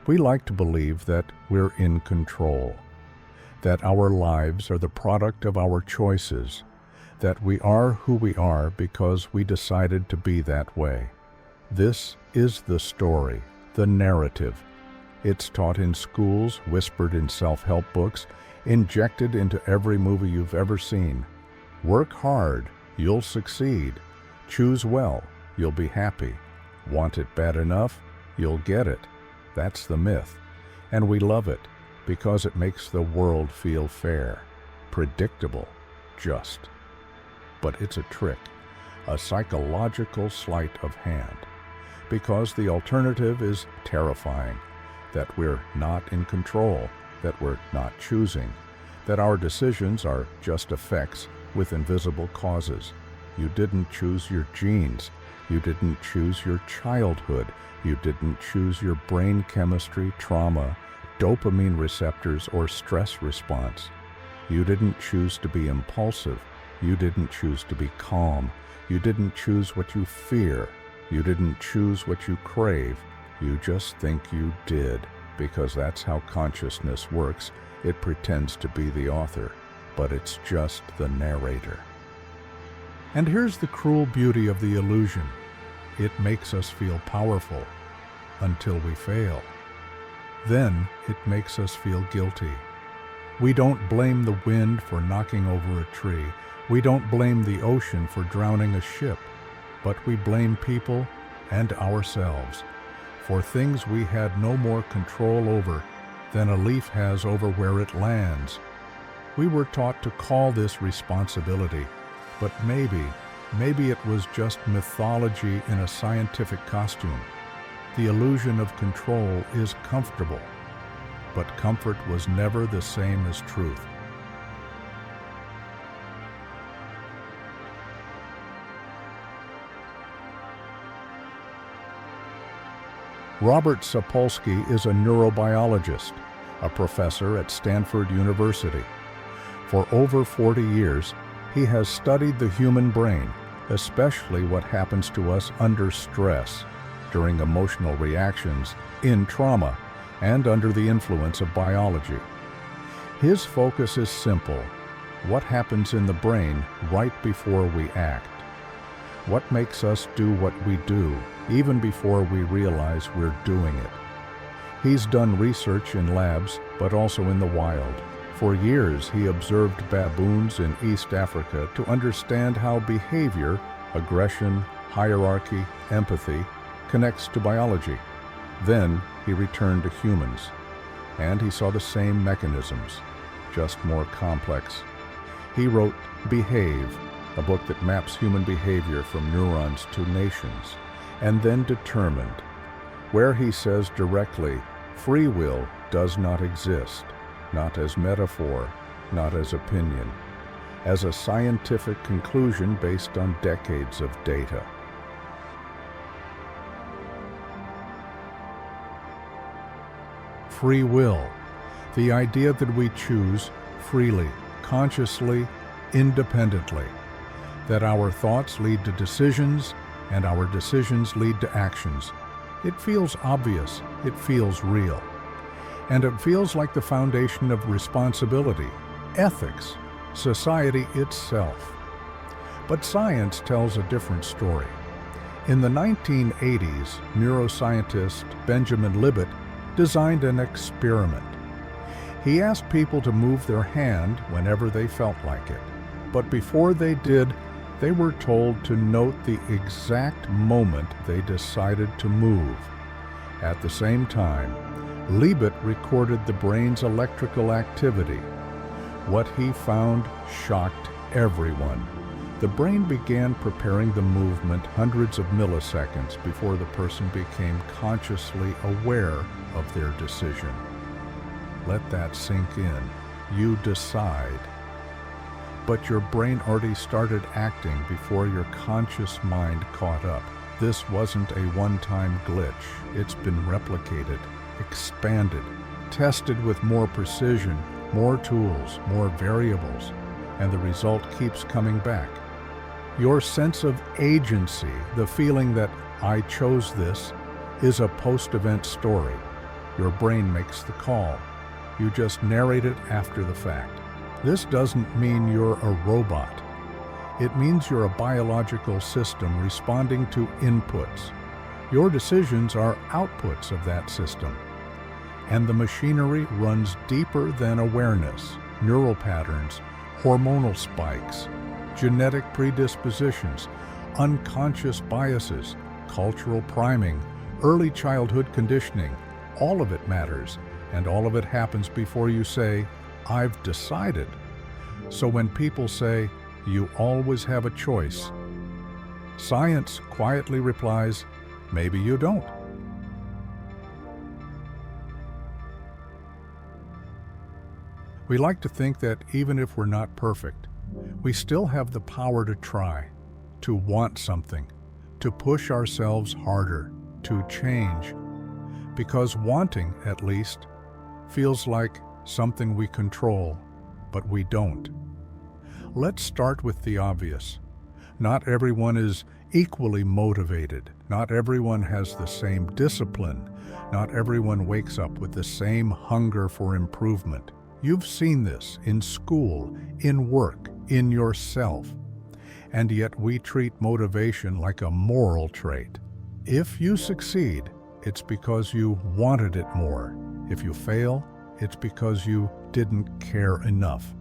We like to believe that we're in control, that our lives are the product of our choices, that we are who we are because we decided to be that way. This is the story, the narrative. It's taught in schools, whispered in self-help books, injected into every movie you've ever seen. Work hard, you'll succeed. Choose well, you'll be happy. Want it bad enough, you'll get it. That's the myth. And we love it because it makes the world feel fair, predictable, just. But it's a trick, a psychological sleight of hand, because the alternative is terrifying, that we're not in control, that we're not choosing, that our decisions are just effects with invisible causes. You didn't choose your genes. You didn't choose your childhood. You didn't choose your brain chemistry, trauma, dopamine receptors, or stress response. You didn't choose to be impulsive. You didn't choose to be calm. You didn't choose what you fear. You didn't choose what you crave. You just think you did, because that's how consciousness works. It pretends to be the author, but it's just the narrator. And here's the cruel beauty of the illusion. It makes us feel powerful until we fail. Then it makes us feel guilty. We don't blame the wind for knocking over a tree. We don't blame the ocean for drowning a ship, but we blame people and ourselves for things we had no more control over than a leaf has over where it lands. We were taught to call this responsibility, but maybe it was just mythology in a scientific costume. The illusion of control is comfortable, but comfort was never the same as truth. Robert Sapolsky is a neurobiologist, a professor at Stanford University. For over 40 years, he has studied the human brain, especially what happens to us under stress, during emotional reactions, in trauma, and under the influence of biology. His focus is simple: what happens in the brain right before we act? What makes us do what we do, even before we realize we're doing it? He's done research in labs, but also in the wild. For years, he observed baboons in East Africa to understand how behavior, aggression, hierarchy, empathy, connects to biology. Then he returned to humans, and he saw the same mechanisms, just more complex. He wrote Behave, a book that maps human behavior from neurons to nations, and then Determined, where he says directly, free will does not exist, not as metaphor, not as opinion, as a scientific conclusion based on decades of data. Free will, the idea that we choose freely, consciously, independently, that our thoughts lead to decisions and our decisions lead to actions. It feels obvious, it feels real, and it feels like the foundation of responsibility, ethics, society itself. But science tells a different story. In the 1980s, neuroscientist Benjamin Libet designed an experiment. He asked people to move their hand whenever they felt like it, but before they did, they were told to note the exact moment they decided to move. At the same time, Libet recorded the brain's electrical activity. What he found shocked everyone. The brain began preparing the movement hundreds of milliseconds before the person became consciously aware of their decision. Let that sink in. You decide. But your brain already started acting before your conscious mind caught up. This wasn't a one-time glitch. It's been replicated, expanded, tested with more precision, more tools, more variables, and the result keeps coming back. Your sense of agency, the feeling that I chose this, is a post-event story. Your brain makes the call. You just narrate it after the fact. This doesn't mean you're a robot. It means you're a biological system responding to inputs. Your decisions are outputs of that system. And the machinery runs deeper than awareness, neural patterns, hormonal spikes, genetic predispositions, unconscious biases, cultural priming, early childhood conditioning. All of it matters, and all of it happens before you say, "I've decided." So when people say, "You always have a choice," science quietly replies, "Maybe you don't." We like to think that even if we're not perfect, we still have the power to try, to want something, to push ourselves harder, to change. Because wanting, at least, feels like something we control, but we don't. Let's start with the obvious. Not everyone is equally motivated. Not everyone has the same discipline. Not everyone wakes up with the same hunger for improvement. You've seen this in school, in work, in yourself. And yet we treat motivation like a moral trait. If you succeed, it's because you wanted it more. If you fail, it's because you didn't care enough.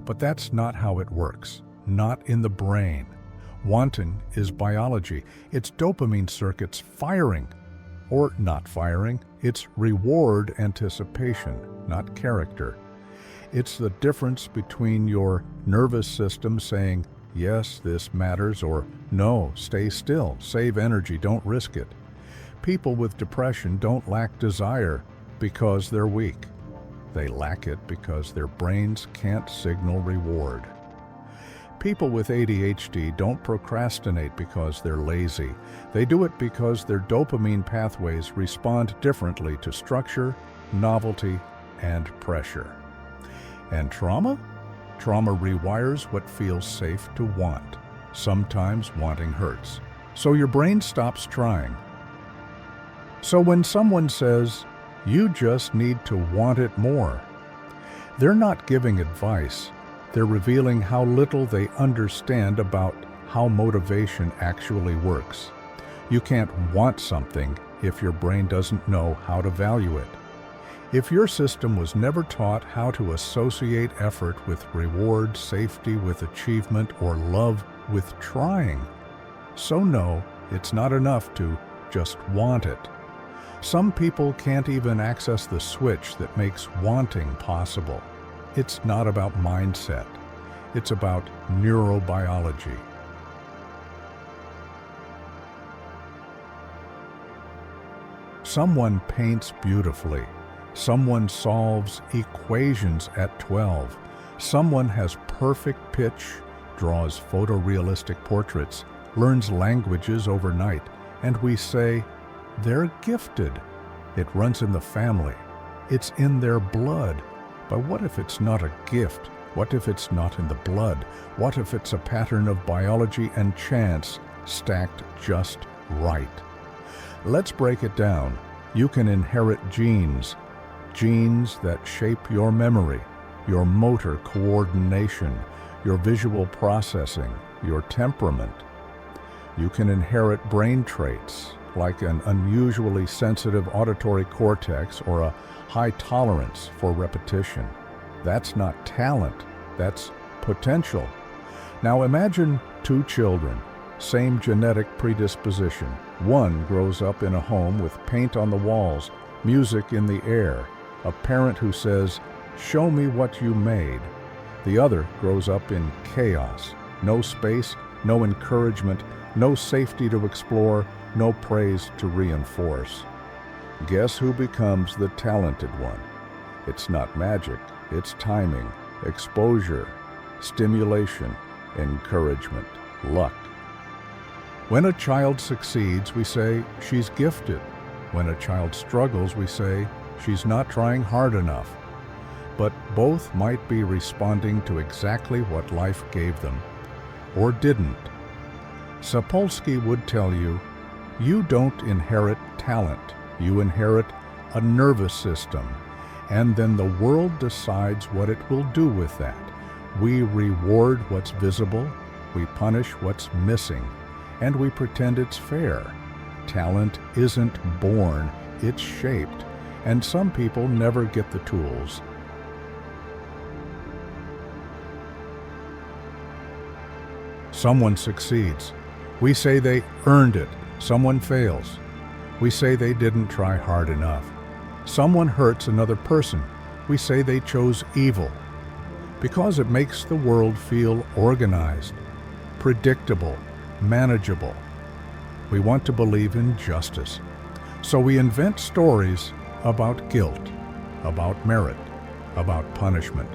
But that's not how it works, not in the brain. Wanting is biology. It's dopamine circuits firing, or not firing. It's reward anticipation, not character. It's the difference between your nervous system saying, "Yes, this matters," or "No, stay still, save energy, don't risk it." People with depression don't lack desire because they're weak. They lack it because their brains can't signal reward. People with ADHD don't procrastinate because they're lazy. They do it because their dopamine pathways respond differently to structure, novelty, and pressure. And trauma? Trauma rewires what feels safe to want. Sometimes wanting hurts. So your brain stops trying. So when someone says, "You just need to want it more," they're not giving advice. They're revealing how little they understand about how motivation actually works. You can't want something if your brain doesn't know how to value it. If your system was never taught how to associate effort with reward, safety with achievement, or love with trying, so no, it's not enough to just want it. Some people can't even access the switch that makes wanting possible. It's not about mindset. It's about neurobiology. Someone paints beautifully. Someone solves equations at 12. Someone has perfect pitch, draws photorealistic portraits, learns languages overnight, and we say, "They're gifted." It runs in the family. It's in their blood. But what if it's not a gift? What if it's not in the blood? What if it's a pattern of biology and chance stacked just right? Let's break it down. You can inherit genes. Genes that shape your memory, your motor coordination, your visual processing, your temperament. You can inherit brain traits like an unusually sensitive auditory cortex or a high tolerance for repetition. That's not talent, that's potential. Now imagine two children, same genetic predisposition. One grows up in a home with paint on the walls, music in the air, a parent who says, "Show me what you made." The other grows up in chaos, no space, no encouragement, no safety to explore, no praise to reinforce. Guess who becomes the talented one? It's not magic, it's timing, exposure, stimulation, encouragement, luck. When a child succeeds, we say, "She's gifted." When a child struggles, we say, "She's not trying hard enough." But both might be responding to exactly what life gave them, or didn't. Sapolsky would tell you, you don't inherit talent, you inherit a nervous system, and then the world decides what it will do with that. We reward what's visible, we punish what's missing, and we pretend it's fair. Talent isn't born, it's shaped, and some people never get the tools. Someone succeeds. We say they earned it. Someone fails. We say they didn't try hard enough. Someone hurts another person. We say they chose evil. Because it makes the world feel organized, predictable, manageable. We want to believe in justice. So we invent stories about guilt, about merit, about punishment.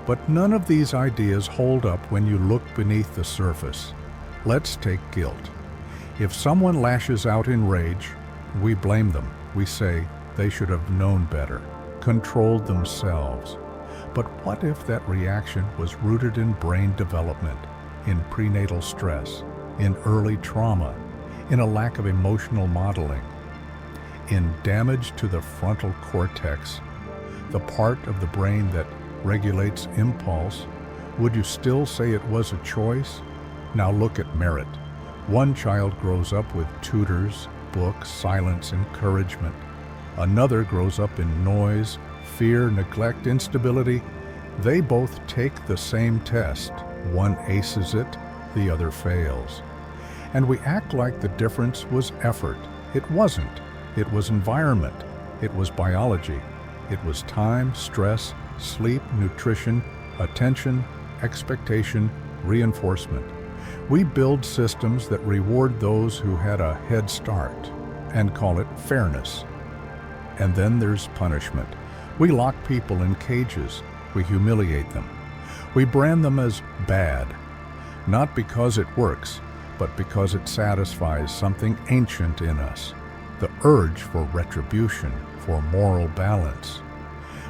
But none of these ideas hold up when you look beneath the surface. Let's take guilt. If someone lashes out in rage, we blame them. We say they should have known better, controlled themselves. But what if that reaction was rooted in brain development, in prenatal stress, in early trauma, in a lack of emotional modeling, in damage to the frontal cortex, the part of the brain that regulates impulse? Would you still say it was a choice? Now look at merit. One child grows up with tutors, books, silence, encouragement. Another grows up in noise, fear, neglect, instability. They both take the same test. One aces it, the other fails. And we act like the difference was effort. It wasn't. It was environment. It was biology. It was time, stress, sleep, nutrition, attention, expectation, reinforcement. We build systems that reward those who had a head start and call it fairness. And then there's punishment. We lock people in cages. We humiliate them. We brand them as bad, not because it works, but because it satisfies something ancient in us, the urge for retribution, for moral balance.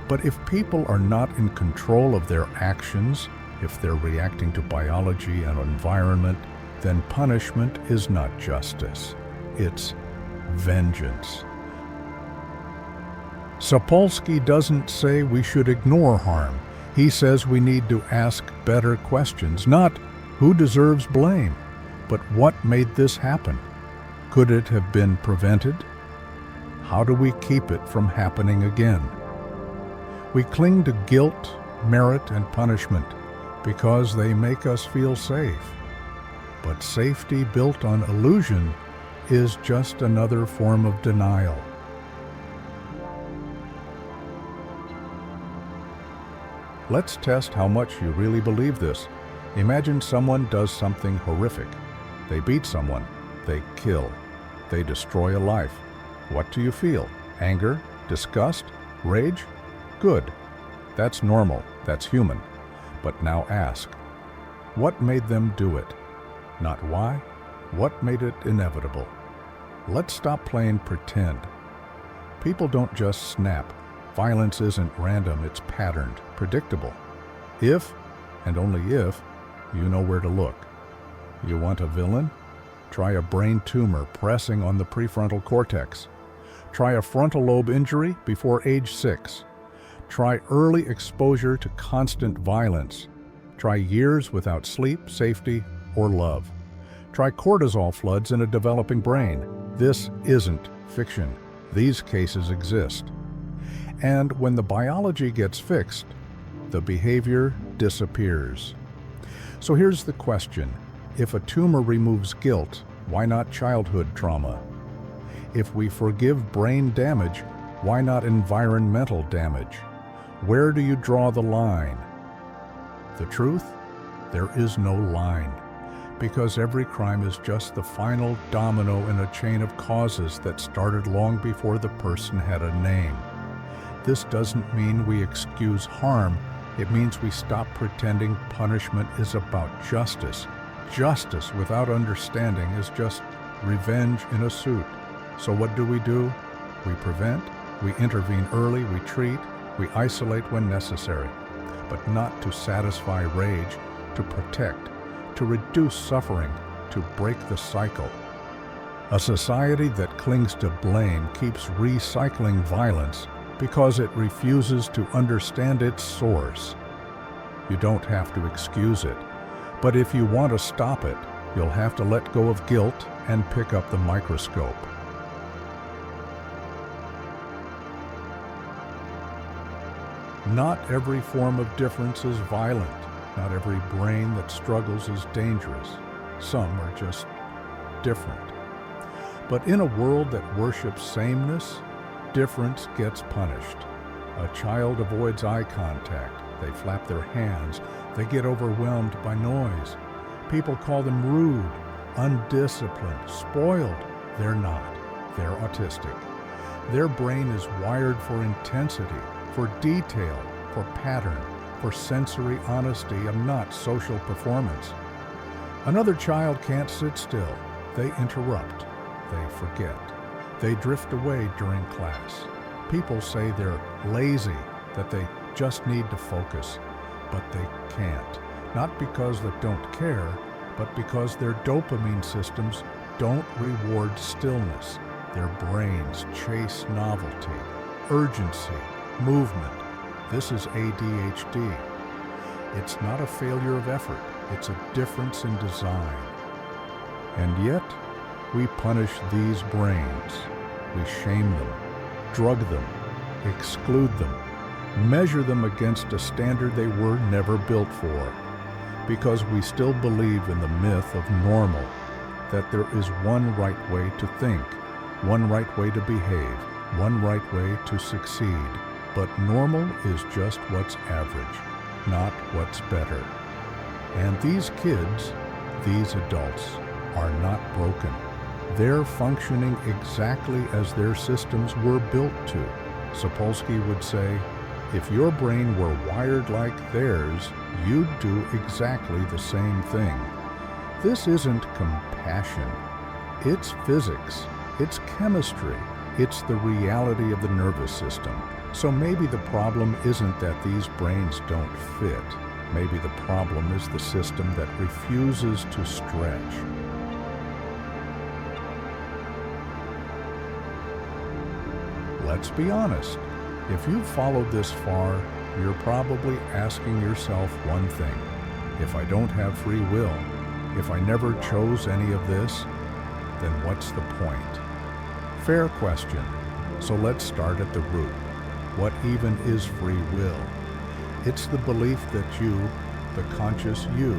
But if people are not in control of their actions, if they're reacting to biology and environment, then punishment is not justice. It's vengeance. Sapolsky doesn't say we should ignore harm. He says we need to ask better questions, not who deserves blame, but what made this happen? Could it have been prevented? How do we keep it from happening again? We cling to guilt, merit, and punishment because they make us feel safe. But safety built on illusion is just another form of denial. Let's test how much you really believe this. Imagine someone does something horrific. They beat someone. They kill. They destroy a life. What do you feel? Anger? Disgust? Rage? Good. That's normal. That's human. But now ask, what made them do it? Not why. What made it inevitable? Let's stop playing pretend. People don't just snap. Violence isn't random, it's patterned, predictable. If, and only if, you know where to look. You want a villain? Try a brain tumor pressing on the prefrontal cortex. Try a frontal lobe injury before age 6. Try early exposure to constant violence. Try years without sleep, safety, or love. Try cortisol floods in a developing brain. This isn't fiction. These cases exist. And when the biology gets fixed, the behavior disappears. So here's the question. If a tumor removes guilt, why not childhood trauma? If we forgive brain damage, why not environmental damage? Where do you draw the line? The truth? There is no line, because every crime is just the final domino in a chain of causes that started long before the person had a name. This doesn't mean we excuse harm. It means we stop pretending punishment is about justice. Justice without understanding is just revenge in a suit. So what do? We prevent, we intervene early, we treat, we isolate when necessary, but not to satisfy rage, to protect, to reduce suffering, to break the cycle. A society that clings to blame keeps recycling violence because it refuses to understand its source. You don't have to excuse it, but if you want to stop it, you'll have to let go of guilt and pick up the microscope. Not every form of difference is violent. Not every brain that struggles is dangerous. Some are just different. But in a world that worships sameness, difference gets punished. A child avoids eye contact. They flap their hands. They get overwhelmed by noise. People call them rude, undisciplined, spoiled. They're not. They're autistic. Their brain is wired for intensity, for detail, for pattern, for sensory honesty and not social performance. Another child can't sit still. They interrupt. They forget. They drift away during class. People say they're lazy, that they just need to focus, but they can't. Not because they don't care, but because their dopamine systems don't reward stillness. Their brains chase novelty, urgency, movement. This is ADHD. It's not a failure of effort. It's a difference in design. And yet, we punish these brains. We shame them, drug them, exclude them, measure them against a standard they were never built for, because we still believe in the myth of normal, that there is one right way to think, one right way to behave, one right way to succeed. But normal is just what's average, not what's better. And these kids, these adults, are not broken. They're functioning exactly as their systems were built to. Sapolsky would say, if your brain were wired like theirs, you'd do exactly the same thing. This isn't compassion. It's physics. It's chemistry. It's the reality of the nervous system. So maybe the problem isn't that these brains don't fit. Maybe the problem is the system that refuses to stretch. Let's be honest. If you've followed this far, you're probably asking yourself one thing. If I don't have free will, if I never chose any of this, then what's the point? Fair question. So let's start at the root. What even is free will? It's the belief that you, the conscious you,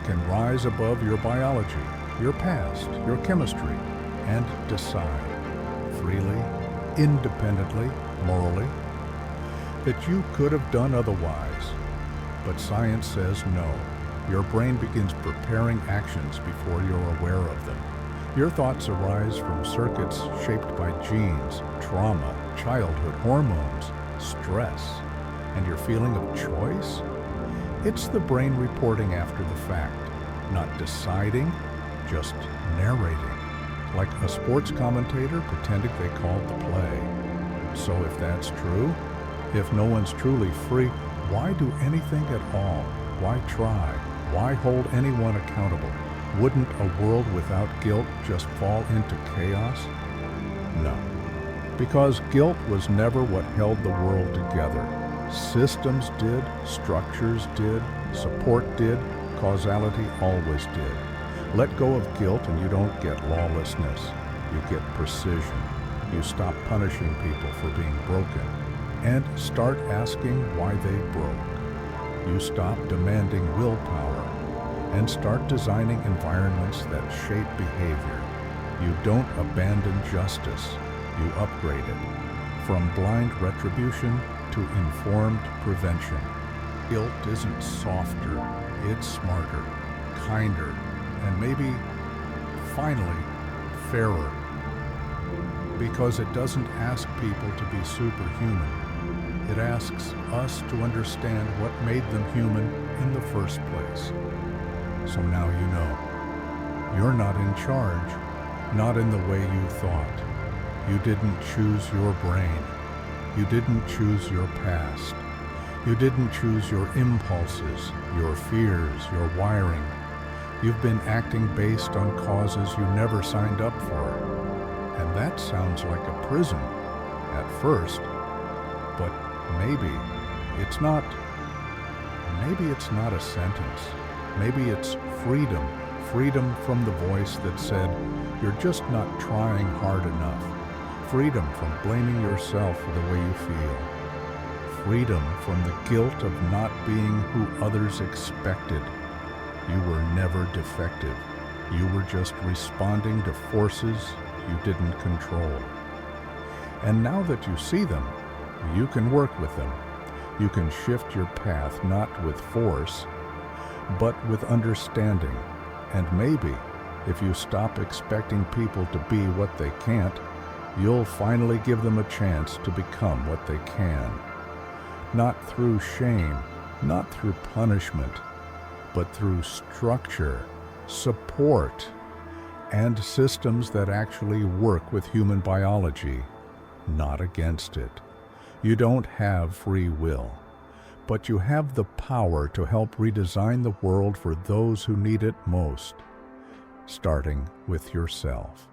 can rise above your biology, your past, your chemistry, and decide freely, independently, morally, that you could have done otherwise. But science says no. Your brain begins preparing actions before you're aware of them. Your thoughts arise from circuits shaped by genes, trauma, childhood hormones, stress, and your feeling of choice? It's the brain reporting after the fact, not deciding, just narrating, like a sports commentator pretending they called the play. So if that's true, if no one's truly free, why do anything at all? Why try? Why hold anyone accountable? Wouldn't a world without guilt just fall into chaos? No. Because guilt was never what held the world together. Systems did, structures did, support did, causality always did. Let go of guilt and you don't get lawlessness. You get precision. You stop punishing people for being broken and start asking why they broke. You stop demanding willpower and start designing environments that shape behavior. You don't abandon justice. You upgrade it from blind retribution to informed prevention. Guilt isn't softer, it's smarter, kinder, and maybe, finally, fairer. Because it doesn't ask people to be superhuman. It asks us to understand what made them human in the first place. So now you know. You're not in charge, not in the way you thought. You didn't choose your brain. You didn't choose your past. You didn't choose your impulses, your fears, your wiring. You've been acting based on causes you never signed up for. And that sounds like a prison at first, but maybe it's not. Maybe it's not a sentence. Maybe it's freedom. Freedom from the voice that said, you're just not trying hard enough. Freedom from blaming yourself for the way you feel. Freedom from the guilt of not being who others expected. You were never defective. You were just responding to forces you didn't control. And now that you see them, you can work with them. You can shift your path not with force, but with understanding. And maybe, if you stop expecting people to be what they can't, you'll finally give them a chance to become what they can. Not through shame, not through punishment, but through structure, support, and systems that actually work with human biology, not against it. You don't have free will, but you have the power to help redesign the world for those who need it most, starting with yourself.